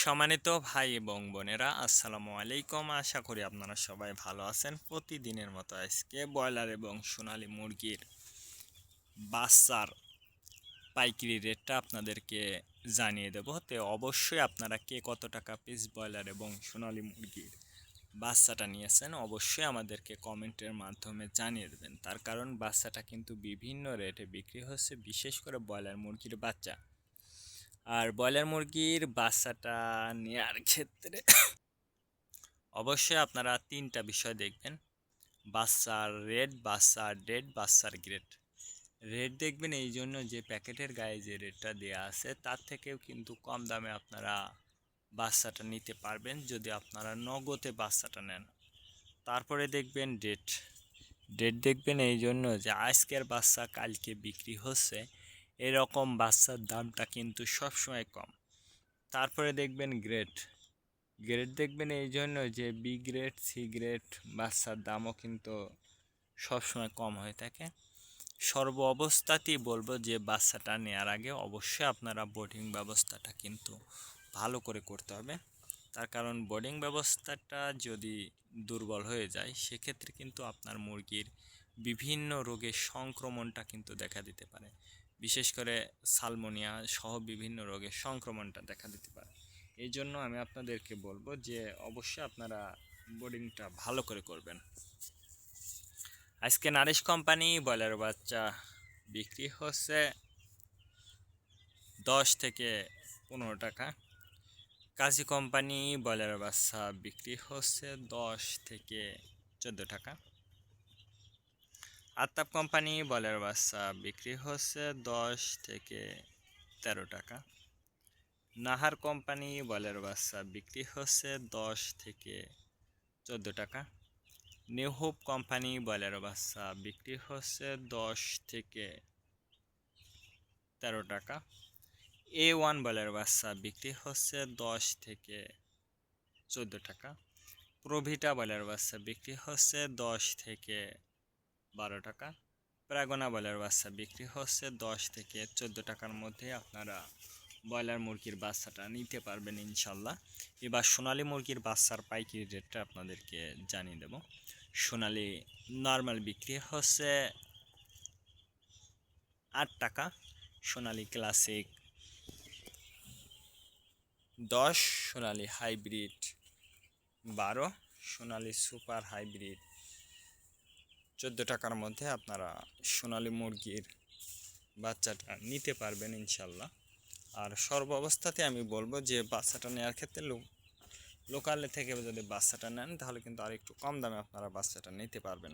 সম্মানিত ভাই এবং বোনেরা, আসসালামু আলাইকুম। আশা করি আপনারা সবাই ভালো আছেন। প্রতিদিনের মতো আজকে ব্রয়লার এবং সোনালী মুরগির বাচ্চার পাইকারি রেটটা আপনাদেরকে জানিয়ে দেব। তো অবশ্যই আপনারা কে কত টাকা পিস ব্রয়লার এবং সোনালী মুরগির বাচ্চাটা নিয়েছেন অবশ্যই আমাদেরকে কমেন্টের মাধ্যমে জানিয়ে দেবেন। তার কারণ বাচ্চাটা কিন্তু বিভিন্ন রেটে বিক্রি হচ্ছে, বিশেষ করে ব্রয়লার মুরগির বাচ্চা। আর ব্রয়লার মুরগির বাচ্চাটা নেওয়ার ক্ষেত্রে অবশ্যই আপনারা তিনটা বিষয় দেখবেন: বাচ্চার রেট, বাচ্চার ডেট, বাচ্চার গ্রেড। রেট দেখবেন এই জন্য যে প্যাকেটের গায়ে যে রেটটা দেওয়া আছে তার থেকেও কিন্তু কম দামে আপনারা বাচ্চাটা নিতে পারবেন যদি আপনারা নগদে বাচ্চাটা নেন। তারপরে দেখবেন ডেট। ডেট দেখবেন এই জন্য যে আজকের বাচ্চা কালকে বিক্রি হচ্ছে, এরকম বাচ্চার দামটা কিন্তু সবসময় কম। তারপরে দেখবেন গ্রেড। গ্রেড দেখবেন এই জন্য যে বি গ্রেড, সি গ্রেড বাচ্চার দামও কিন্তু সবসময় কম হয়ে থাকে। সর্ব অবস্থাতেই বলবো যে বাচ্চাটা নেওয়ার আগে অবশ্যই আপনারা বোর্ডিং ব্যবস্থাটা কিন্তু ভালো করে করতে হবে। তার কারণ বোর্ডিং ব্যবস্থাটা যদি দুর্বল হয়ে যায় সেক্ষেত্রে কিন্তু আপনার মুরগির বিভিন্ন রোগের সংক্রমণটা কিন্তু দেখা দিতে পারে। বিশেষ করে সালমোনিয়া সহ বিভিন্ন রোগের সংক্রমণটা দেখা দিতে পারে। এই জন্য আমি আপনাদেরকে বলবো যে অবশ্যই আপনারা বোর্ডিংটা ভালো করে করবেন। আজকে নারিশ কোম্পানি ব্রয়লার বাচ্চা বিক্রি হচ্ছে 10 থেকে 15 টাকা। কাজী কোম্পানি ব্রয়লার বাচ্চা বিক্রি হচ্ছে 10 থেকে 14 টাকা। আতাপ কোম্পানি ব্রয়লার বাচ্চা বিক্রি হচ্ছে 10 থেকে 13 টাকা। নাহার কোম্পানি ব্রয়লার বাচ্চা বিক্রি হচ্ছে 10 থেকে 14 টাকা। নিউ হোপ কোম্পানি ব্রয়লার বাচ্চা বিক্রি হচ্ছে 10 থেকে 13 টাকা। A1 ব্রয়লার বাচ্চা বিক্রি হচ্ছে 10 থেকে 14 টাকা। প্রভিটা ব্রয়লার বাচ্চা বিক্রি হচ্ছে 10 থেকে 12 টাকা। প্রাগনা ব্রয়লার বাচ্চা বিক্রি হচ্ছে 10 থেকে 14 টাকার মধ্যে আপনারা ব্রয়লার মুরগির বাচ্চাটা নিতে পারবেন ইনশাল্লাহ। এবার সোনালী মুরগির বাচ্চার পাইকারি রেটটা আপনাদেরকে জানিয়ে দেব। সোনালী নর্মাল বিক্রি হচ্ছে 8 টাকা। সোনালী ক্লাসিক 10, সোনালী হাইব্রিড 12, সোনালী সুপার হাইব্রিড 14 টাকার মধ্যে আপনারা সোনালী মুরগির বাচ্চাটা নিতে পারবেন ইনশাল্লাহ। আর সর্ব অবস্থাতে আমি বলবো যে বাচ্চাটা নেওয়ার ক্ষেত্রে লোকালে থেকে যদি বাচ্চাটা নেন তাহলে কিন্তু আর একটু কম দামে আপনারা বাচ্চাটা নিতে পারবেন।